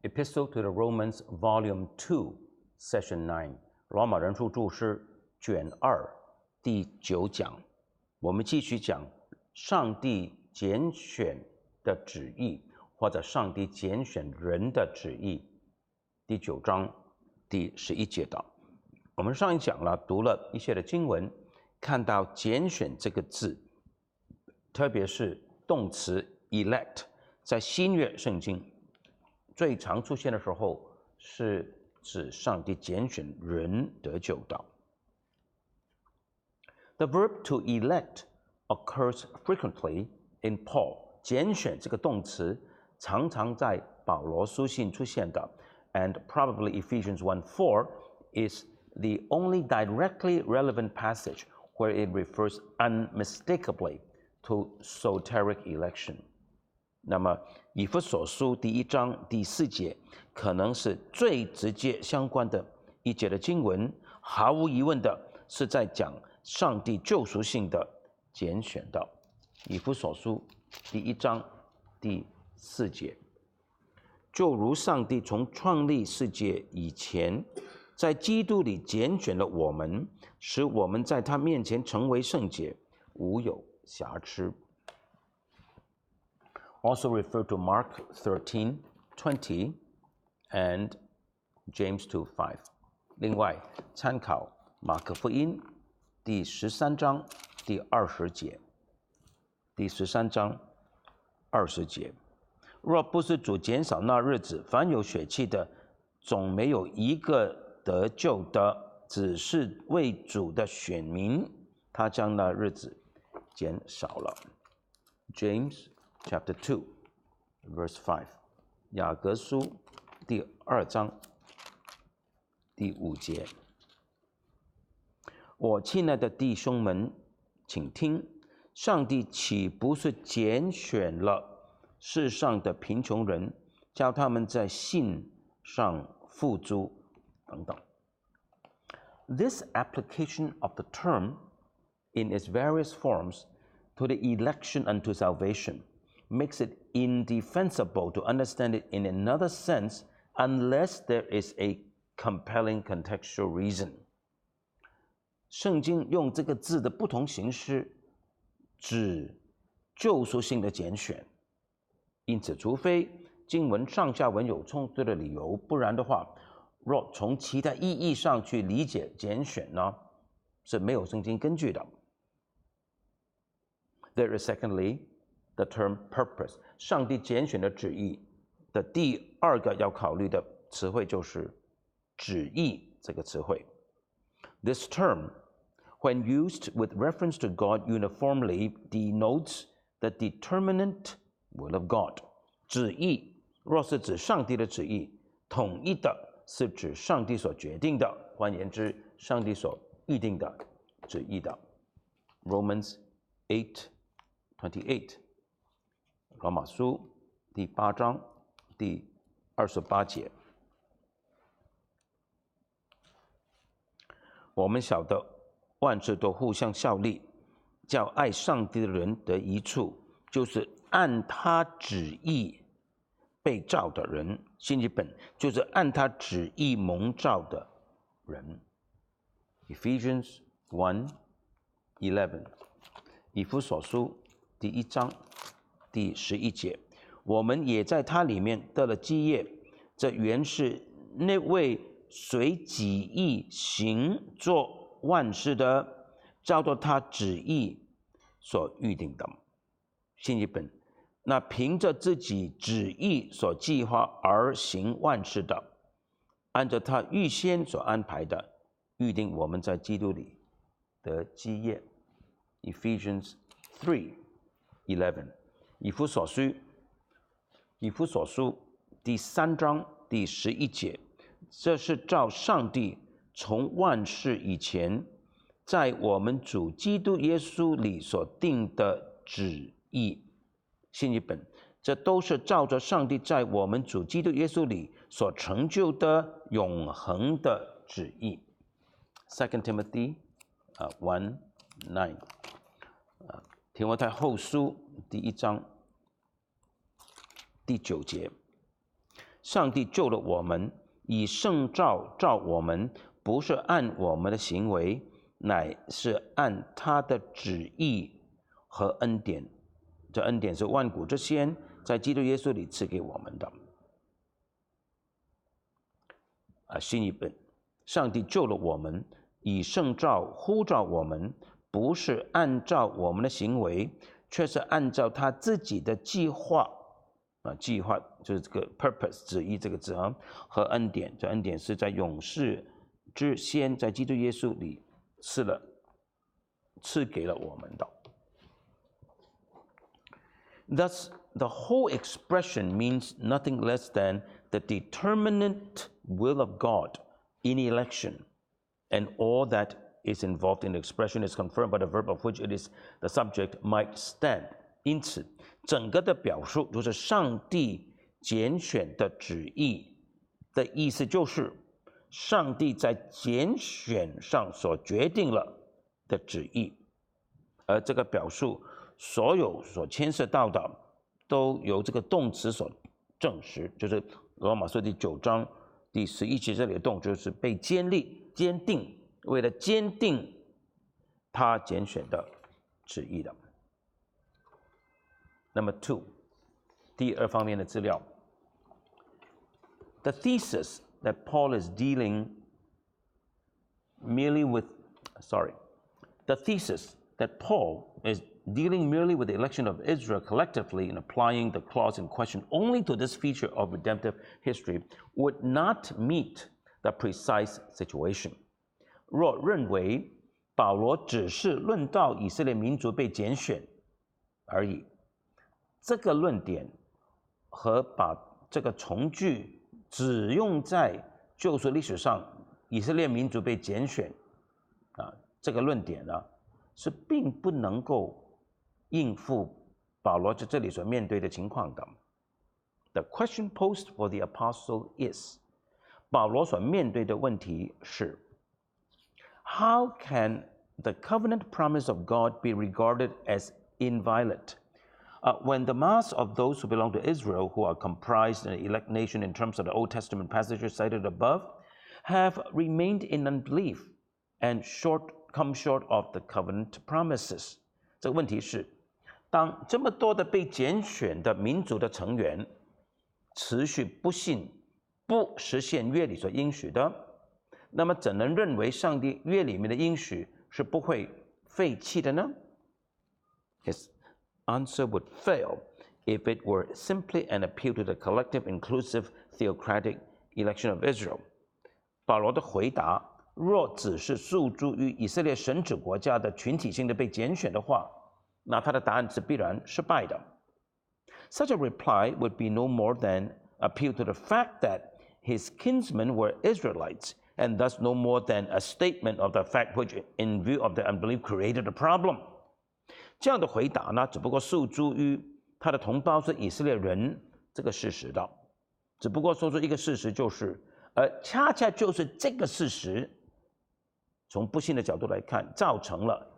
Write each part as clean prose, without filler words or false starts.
Epistle to the Romans, Volume 2, Session 9， 罗马人书注释卷2第9讲。我们继续讲上帝拣选的旨意，或者上帝拣选人的旨意。第9章第11节到。我们上一讲了，读了一些的经文，看到拣选这个字，特别是动词 elect， 在新约圣经最常出现的时候，是指上帝拣选人得救的。The verb to elect occurs frequently in Paul。拣选这个动词常常在保罗书信出现的 ，and probably Ephesians 1:4 is the only directly relevant passage where it refers unmistakably to soteric election。那么以弗所书第1章第4节可能是最直接相关的一节的经文，毫无疑问的是在讲上帝救赎性的拣选的。以弗所书第1章第4节，就如上帝从创立世界以前，在基督里拣选了我们，使我们在他面前成为圣洁，无有瑕疵。Also referred to Mark 13:20 and James 2:5。另外，参考马可福音第13章第20节。第13章20节，若不是主减少那日子，凡有血气的，总没有一个得救的，只是为主的选民，他将那日子减少了。James Chapter 2, Verse 5， 雅各书第2章第5节。我亲爱的弟兄们，请听，上帝岂不是拣选了世上的贫穷人，叫他们在信上富足等等。This application of the term in its various forms to the election unto salvation makes it indefensible to understand it in another sense unless there is a compelling contextual reason。 圣经用这个字的不同形式指救赎性的拣选，因此除非经文上下文有冲突的理由，不然的话，若从其他意义上去理解拣选呢，是没有圣经根据的。There is secondly the term purpose。 上帝拣选的旨意的第二个要考虑的词汇就是旨意这个词汇。This term, when used with reference to God uniformly, denotes the determinate will of God。 旨意若是指上帝的旨意，统一的是指上帝所决定的，换言之，上帝所预定的旨意的。Romans 8:28， 罗马书第8章第28节。我们晓得万事都互相效力，叫爱上帝的人得益处，就是按他旨意被召的人。新译本就是按他旨意蒙召的人。Ephesians 1:11， 以弗所书第1章第11节，我们也在他里面得了基业，这原是那位随己意行作万事的，照着他旨意所预定的。新译本，那凭着自己旨意所计划而行万事的，按照他预先所安排的，预定我们在基督里得基业。Ephesians 3:11， 以弗所书第3章第11节，这是照上帝从万事以前，在我们主基督耶稣里所定的旨意。新译本，这都是照着上帝在我们主基督耶稣里所成就的永恒的旨意。2 Timothy 1:9， 提摩太后书第1章第9节，上帝救了我们，以圣召召我们，不是按我们的行为，乃是按他的旨意和恩典。这恩典是万古之先在基督耶稣里赐给我们的。新译本，上帝救了我们，以圣召呼召我们，不是按照我们的行为，却是按照他自己的计划。计划就是这个 purpose 旨意这个字啊，和恩典。这恩典是在永世之先，在基督耶稣里赐给了我们的。Thus, the whole expression means nothing less than the determinate will of God in election, and all that is involved in the expression is confirmed by the verb of which it is the subject might stand. 因此，整个的表述就是上帝拣选的旨意的意思，就是上帝在拣选上所决定了的旨意，而这个表述所有所牵涉到的，都由这个动词所证实，就是罗马书第9章第11节这里的动词就是被坚定，为了坚定他拣选的旨意的。Number 2， 第二方面的资料。The thesis that Paul is dealing merely with, the thesis that Paul is dealing merely with the election of Israel collectively and applying the clause in question only to this feature of redemptive history would not meet the precise situation. 若认为保罗只是论到以色列民族被拣选而已，这个论点和把这个从句只用在救赎历史上以色列民族被拣选这个论点呢，是并不能够应付保罗在这里所面对的情况的。The question posed for the apostle is， 保罗所面对的问题是 How can the covenant promise of God be regarded as inviolate? When the mass of those who belong to Israel, who are comprised in the elect nation in terms of the Old Testament passages cited above, have remained in unbelief and come short of the covenant promises. 这个问题是，当这么多的被拣选的民族的成员持续不信，不实现约里所应许的，那么怎能认为上帝约里面的应许是不会废弃的呢？ His answer would fail if it were simply an appeal to the collective, inclusive, theocratic election of Israel. 保罗的回答若只是诉诸于以色列神子国家的群体性的被拣选的话，那他的答案是必然失败的。Such a reply would be no more than appeal to the fact that his kinsmen were Israelites, and thus no more than a statement of the fact which, in view of their unbelief, created a problem. 这样的回答呢，只不过诉诸于他的同胞是以色列人这个事实的，只不过说出一个事实就是，而恰恰就是这个事实，从不幸的角度来看，造成了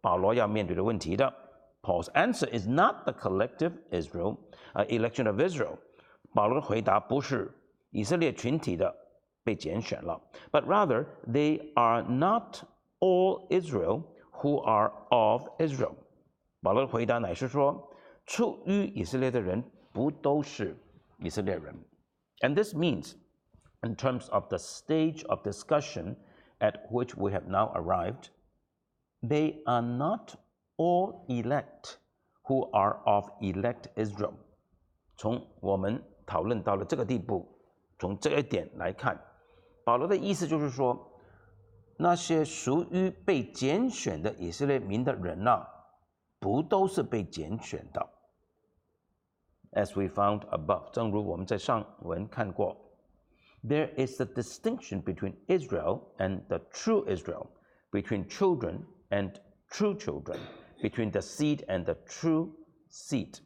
保罗要面对的问题的。Paul's answer is not the collective Israel, election of Israel. 保罗的回答不是以色列群体的被拣选了 ，but rather they are not all Israel who are of Israel. 保罗的回答乃是说，出于以色列的人不都是以色列人。And this means, in terms of the stage of discussion at which we have now arrived, they are not all elect who are of elect Israel. 从我们讨论到了这个地步，从这一点来看，保罗的意思就是说，那些属于被拣选的以色列民的人不都是被拣选的。As we found above， 正如我们在上文看过 ，there is a distinction between Israel and the true Israel, between children and true children, between the seed and the true seed.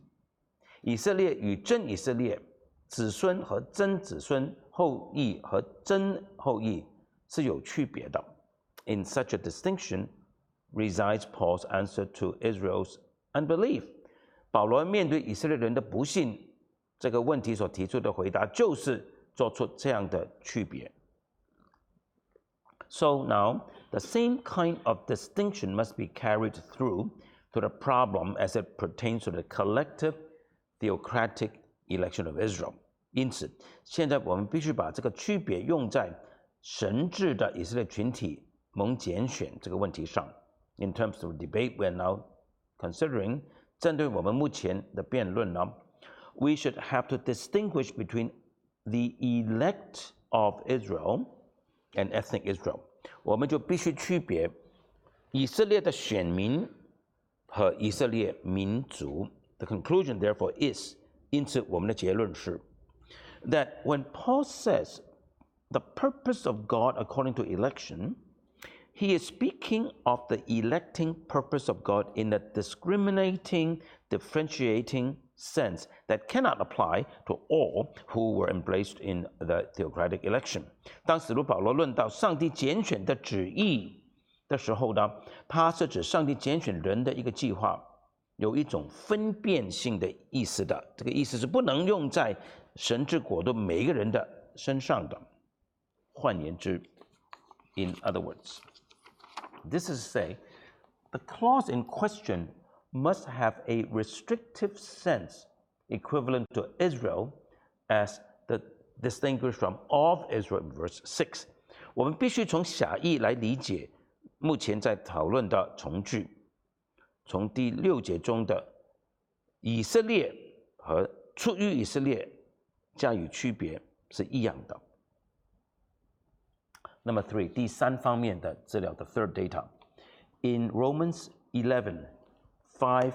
以色列与真以色列，子孙和真子孙，后裔和真后裔是有区别的。In such a distinction resides Paul's answer to Israel's unbelief. 保罗面对以色列人的不信，这个问题所提出的回答就是做出这样的区别。So now, the same kind of distinction must be carried through to the problem as it pertains to the collective theocratic election of Israel. 因此，现在我们必须把这个区别用在神治的以色列群体蒙拣选这个问题上。In terms of debate, we are now considering 针对我们目前的辩论呢 we should have to distinguish between the elect of Israel and ethnic Israel. 我们就必须区别以色列的选民和以色列民族。The conclusion, therefore, is 因此我们的结论是 that when Paul says the purpose of God according to election, he is speaking of the electing purpose of God in a discriminating, differentiating sense that cannot apply to all who were embraced in the theocratic election. 当使徒保罗论到上帝拣选的旨意的时候呢，他是指上帝拣选人的一个计划，有一种分辨性的意思的。这个意思是不能用在神之国度每一个人的身上的。换言之 ，in other words, this is to say, the clause in question must have a restrictive sense equivalent to Israel as the distinguished from of Israel in verse 6. 我们必须从狭义来理解目前在讨论的从句，从第6节中的以色列和出于以色列加以区别是一样的。Number 3, 第3方面的资料的 third data. In Romans 11, 5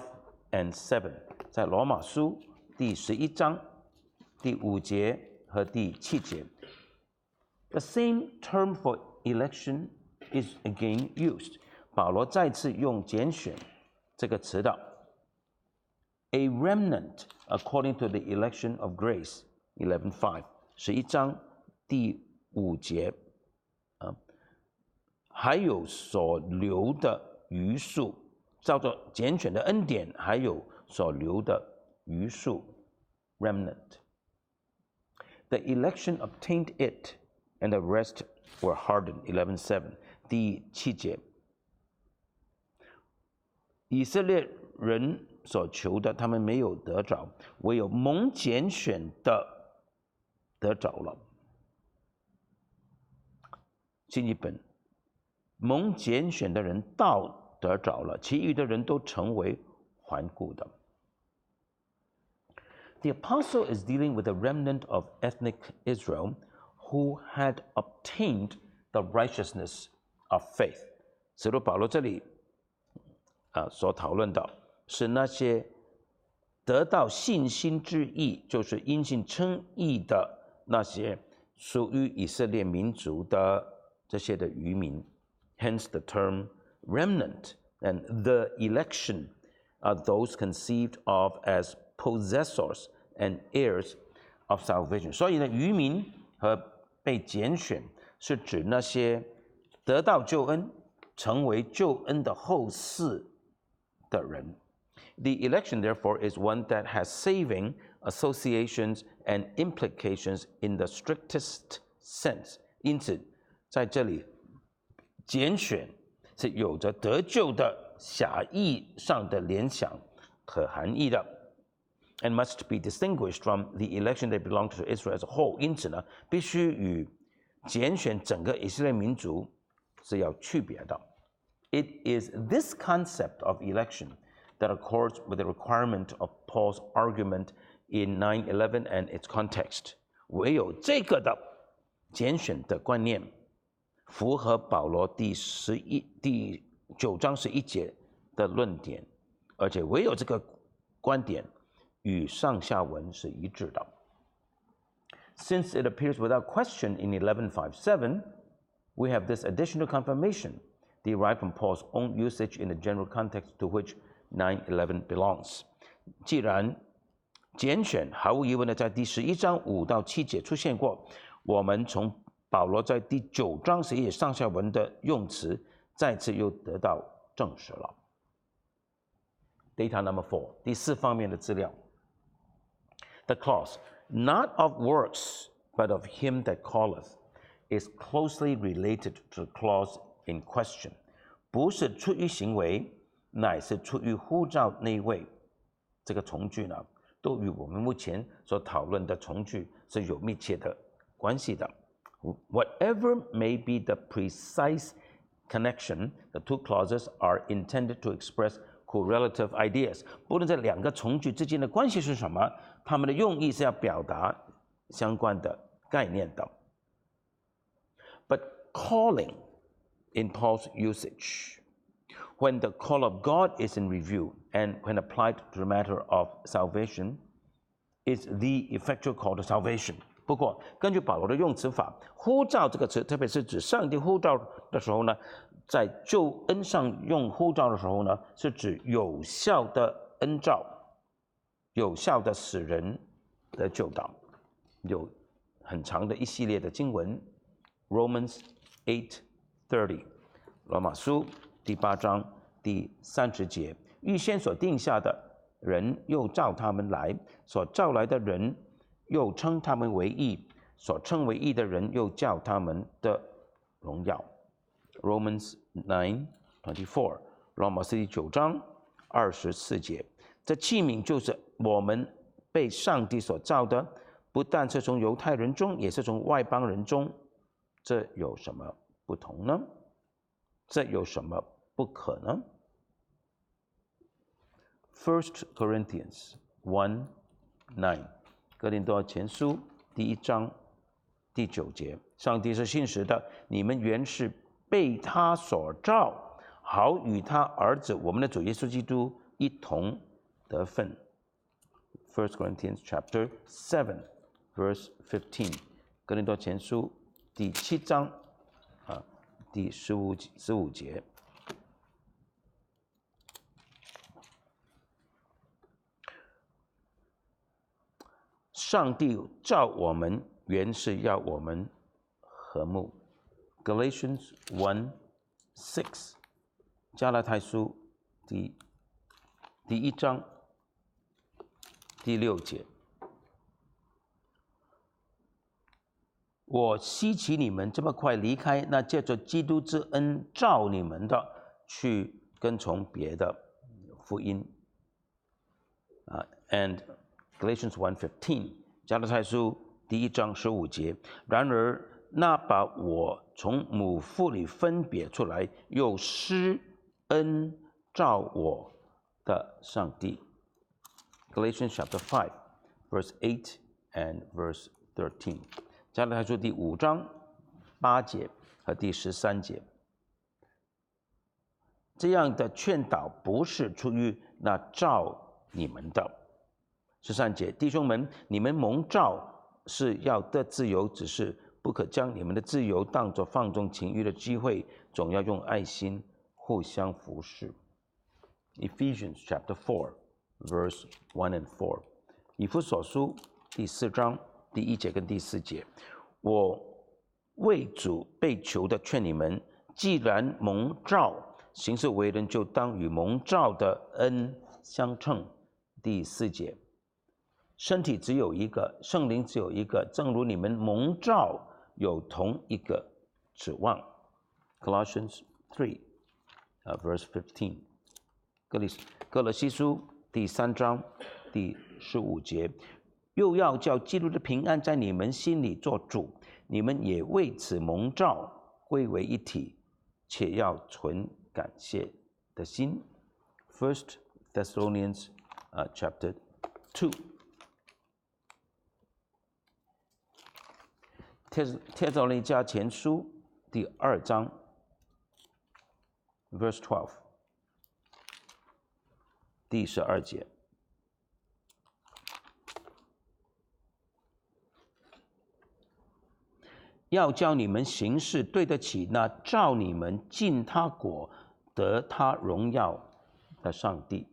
and 7, 在罗马书第11章第5节和第7节 the same term for election is again used. 保罗再次用拣选这个词的 a remnant according to the election of grace 11:5 11章第5节还有所留的余数，照着拣选的恩典，还有所留的余数 remnant. The election obtained it, and the rest were hardened. 11:7. 第7节，以色列人所求的，他们没有得着，唯有蒙拣选的得着了。新译本。蒙拣选的人倒得着了，其余的人都成为顽固的。The apostle is dealing with a remnant of ethnic Israel who had obtained the righteousness of faith. 使徒保罗这里所讨论的是那些得到信心之义，就是因信称义的那些属于以色列民族的这些的渔民。Hence the term remnant, and the election are those conceived of as possessors and heirs of salvation. 所以呢，渔民和被拣选是指那些得到救恩、成为救恩的后嗣的人。The election, therefore, is one that has saving associations and implications in the strictest sense. 因此，在这里。拣选是有着得救的狭义上的联想和含义的 and must be distinguished from the election that belongs to Israel as a whole. 因此呢，必须与拣选整个以色列民族是要区别的。It is this concept of election that accords with the requirement of Paul's argument in 9:11 and its context. 唯有这个的拣选的观念符合保罗第9章11节的论点，而且唯有这个观点与上下文是一致的。Since it appears without question in 11:5-7, we have this additional confirmation derived from Paul's own usage in the general context to which 9:11 belongs. 既然拣选毫无疑问的在第11章5到7节出现过，我们从保罗在第9章11节上下文的用词再次又得到证实了。Data number 4， 第4方面的资料。The clause, not of works, but of him that calleth, is closely related to the clause in question. 不是出于行为，乃是出于呼召那一位。这个从句呢，都与我们目前所讨论的从句是有密切的关系的。Whatever may be the precise connection, the two clauses are intended to express correlative ideas. 不论这两个从句之间的关系是什么，它们的用意是要表达相关的概念的。But calling in Paul's usage, when the call of God is in review and when applied to the matter of salvation, is the effectual call to salvation. 不过，根据保罗的用词法，呼召这个词，特别是指上帝呼召的时候呢，在救恩上用呼召的时候呢，是指有效的恩召，有效的使人的救导。有很长的一系列的经文 ，Romans 8:30，罗马书第8章第30节，预先所定下的人又召他们来，所召来的人又称他们为义，所称为义的人又叫他们的荣耀。Romans 9:24，罗马书第9章24节，这器皿就是我们被上帝所造的，不但是从犹太人中，也是从外邦人中。这有什么不同呢？这有什么不可呢？1 Corinthians 1:9，哥林多前书第1章第9节，上帝是信实的，你们原是被他所召，好与他儿子我们的主耶稣基督一同得分。1 Corinthians chapter 7 verse 15，哥林多前书第7章第15节。上帝召我们，原是要我们和睦。Galatians 1:6，加拉太书第1章第6节。我希奇你们这么快离开那借着基督之恩召你们的，去跟从别的福音。And Galatians 1:15，加拉太书第1章15节。然而那把我从母腹里分别出来，又施恩召我的上帝。Galatians chapter 5 verse 8 and verse 13。加拉太书第5章8节和第13节。这样的劝导不是出于那召你们的。13节，弟兄们，你们蒙召是要得自由，只是不可将你们的自由当作放纵情欲的机会，总要用爱心互相服侍。Ephesians chapter 4 verse 1 and 4，以弗所书第4章第1节跟第4节，我为主被囚的劝你们，既然蒙召，行事为人就当与蒙召的恩相称。第4节，身体只有一个，圣灵只有一个，正如你们蒙召有同一个指望。Colossians 3 verse 15，哥罗西书第3章第15节，又要叫基督的平安在你们心里做主，你们也为此蒙召归为一体，且要存感谢的心。1 Thessalonians chapter 2。帖撒罗尼迦前书第2章 verse 12，第12节。要叫你们行事对得起那召你们进他国得他荣耀的上帝。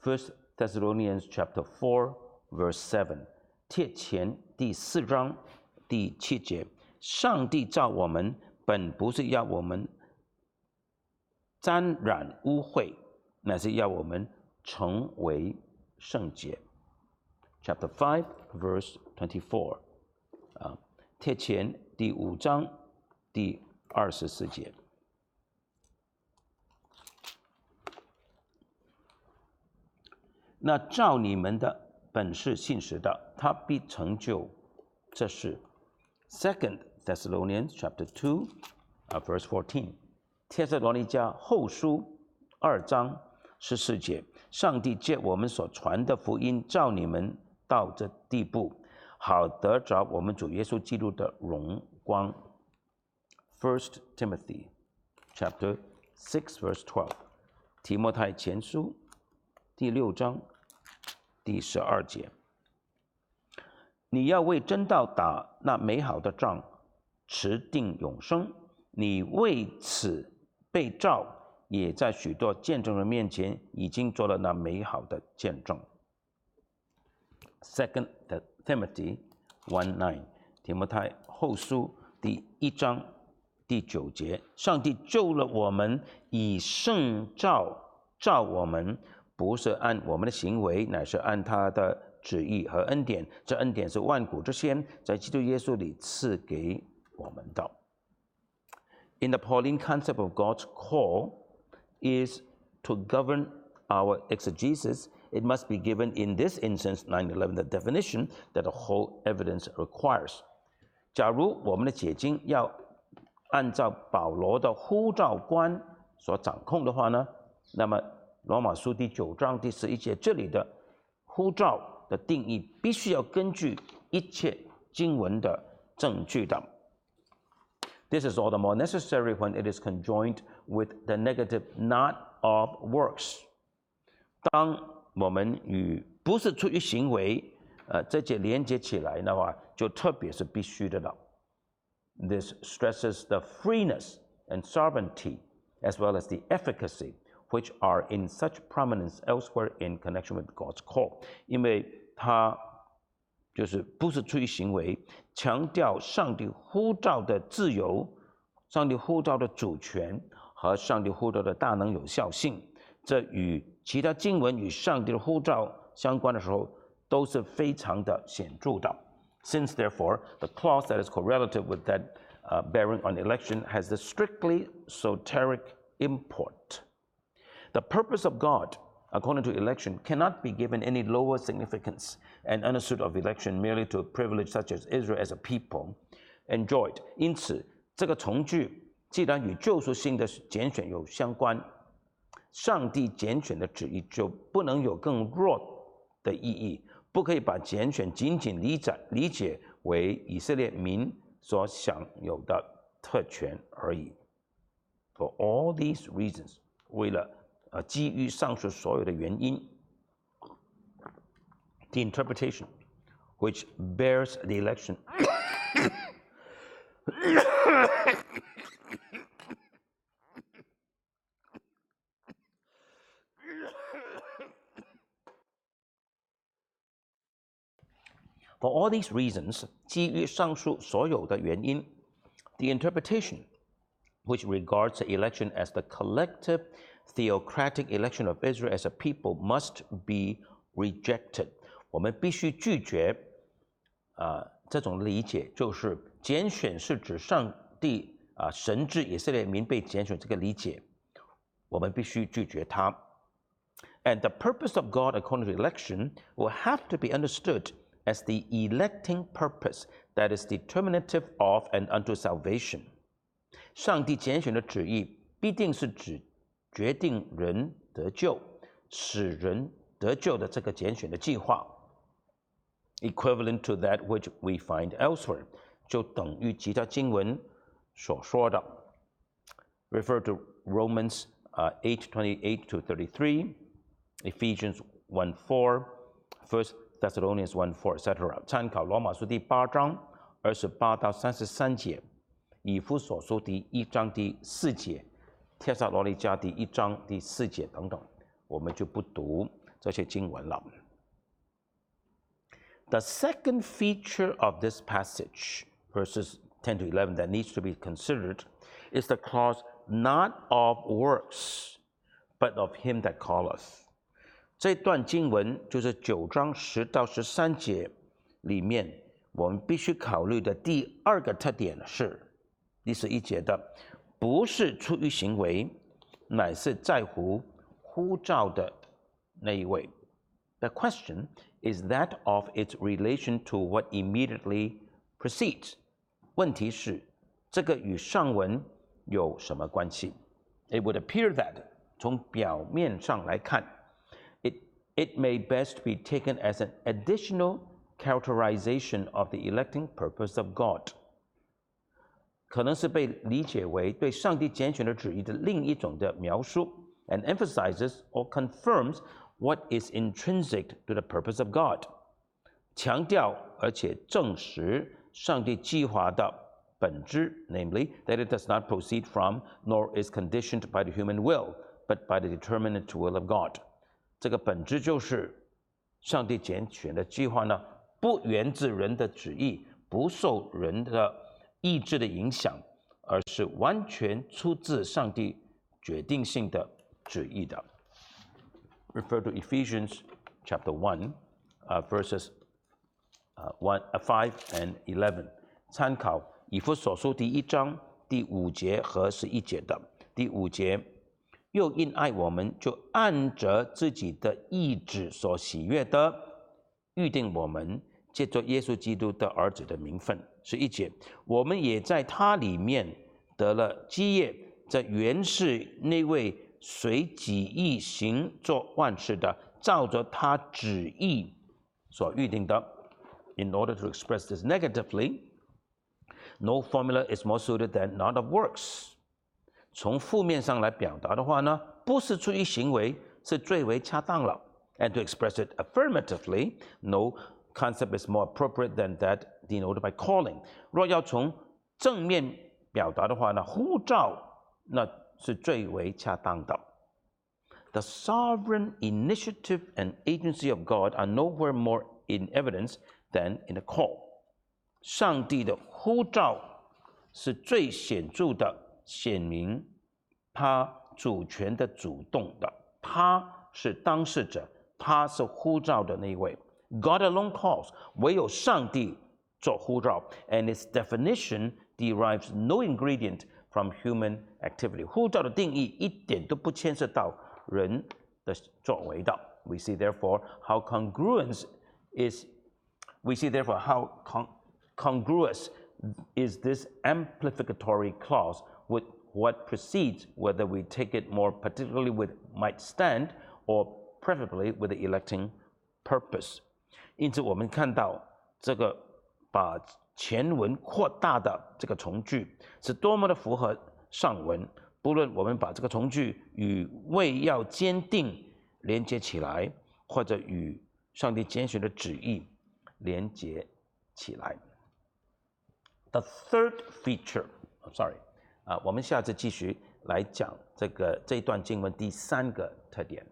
1 Thessalonians chapter 4 verse 7，帖前第4章第7节，上帝召我们，本不是要我们沾染污秽，乃是要我们成为圣洁。chapter 5, verse 24。帖前第5章第24节。那照你们的本是信实的，他必成就这事。2 Thessalonians chapter 2, verse 14。帖撒罗尼迦后书2章14节。上帝借我们所传的福音，照你们到这地步，好得着我们主耶稣基督的荣光。1 Timothy chapter 6, verse 12。提摩太前书第6章第12节。你要为真道打那美好的仗，持定永生。你为此被召，也在许多见证人面前已经做了那美好的见证。2 Timothy 1:9， 提摩太后书第1章第9节。上帝救了我们，以圣召召我们，不是按我们的行为，乃是按他的旨意和恩典。这恩典是万古之先，在基督耶稣里赐给我们的。In the Pauline concept of God's call is to govern our exegesis, it must be given in this instance, 9:11, the definition that the whole evidence requires. 假如我们的解经要按照保罗的呼召观所掌控的话呢，那么罗马书第9章第11节这里的呼召的定义必须要根据一切经文的证据的。This is all the more necessary when it is conjoined with the negative not of works. 当我们与不是出于行为这些连接起来的话，就特别是必须的了。This stresses the freeness and sovereignty as well as the efficacy which are in such prominence elsewhere in connection with God's call. 因为它就是不是出于行为，强调上帝呼召的自由，上帝呼召的主权和上帝呼召的大能有效性。这与其他经文与上帝的呼召相关的时候，都是非常的显著的。Since therefore the clause that is correlative with that bearing on election has the strictly soteric import. The purpose of God according to election cannot be given any lower significance and understood of election merely to a privilege such as Israel as a people enjoyed. 因此，这个从句既然与救赎性的拣选有相关，上帝拣选的旨意就不能有更弱的意义，不可以把拣选仅仅理解为以色列民所享有的特权而已。For all these reasons， 为了基于上述所有的原因 ，the interpretation which bears the election For all these reasons， 基于上述所有的原因 ，the interpretation which regards the election as the collective theocratic election of Israel as a people must be rejected. 我们必须拒绝这种理解，就是拣选是指上帝神治以色列民被拣选这个理解，我们必须拒绝它。And the purpose of God according to election will have to be understood as the electing purpose that is determinative of and unto salvation. 上帝拣选的旨意必定是指决定人得救、使人得救的这个拣选的计划。Equivalent to that which we find elsewhere， 就等于其他经文所说的。Refer to Romans 8:28 to 33, Ephesians 1:4, 1 Thessalonians 1:4, etc. 参考罗马书第8章28到33节，以弗所书第1章第4节，帖撒罗尼迦第1章第4节等等，我们就不读这些经文了。The second feature of this passage, verses 10 to 11, that needs to be considered is the clause not of works, but of him that calleth. 这段经文就是9章10到13节里面，我们必须考虑的第二个特点是第11节的，不是出于行为，乃是在乎呼召的那一位。The question is that of its relation to what immediately precedes. 问题是，这个与上文有什么关系？ It would appear that 从表面上来看 it may best be taken as an additional characterization of the electing purpose of God. 可能是被理解为对上帝拣选的旨意的另一种的描述 and emphasizes or confirms what is intrinsic to the purpose of God. 强调而且证实上帝计划的本质 namely, that it does not proceed from nor is conditioned by the human will, but by the determinate will of God. 这个本质就是上帝拣选的计划呢，不源自人的旨意，不受人的意志的影响，而是完全出自上帝决定性的旨意的。Refer to Ephesians chapter 1, verses 5 and 11. 参考以弗所书第1章第5节和11节的。第5节，又因爱我们，就按着自己的意志所喜悦的，预定我们借着耶稣基督的儿子的名分。11节，我们也在他里面得了基业，这原是那位随己意行作万事的，照着他旨意所预定的。In order to express this negatively, no formula is more suited than not of works. 从负面上来表达的话呢，不是出于行为，是最为恰当了。And to express it affirmatively, no concept is more appropriate than that denoted by calling. 若要从正面表达的话呢，呼召那是最为恰当的。The sovereign initiative and agency of God are nowhere more in evidence than in a call. 上帝的呼召是最显著的显明他主权的主动的，他是当事者，他是呼召的那一位。God alone calls， 唯有上帝做呼召 ，and its definition derives no ingredient from human activity。呼召的定义一点都不牵涉到人的作为的。We see therefore how congruous is this amplificatory clause with what precedes, whether we take it more particularly with might stand or preferably with the electing purpose. 因此我们看到这个把前文扩大的这个从句是多么的符合上文，不论我们把这个从句与为要坚定连接起来，或者与上帝拣选的旨意连接起来。The third feature, sorry, 我们下次继续来讲这一段经文第3个特点。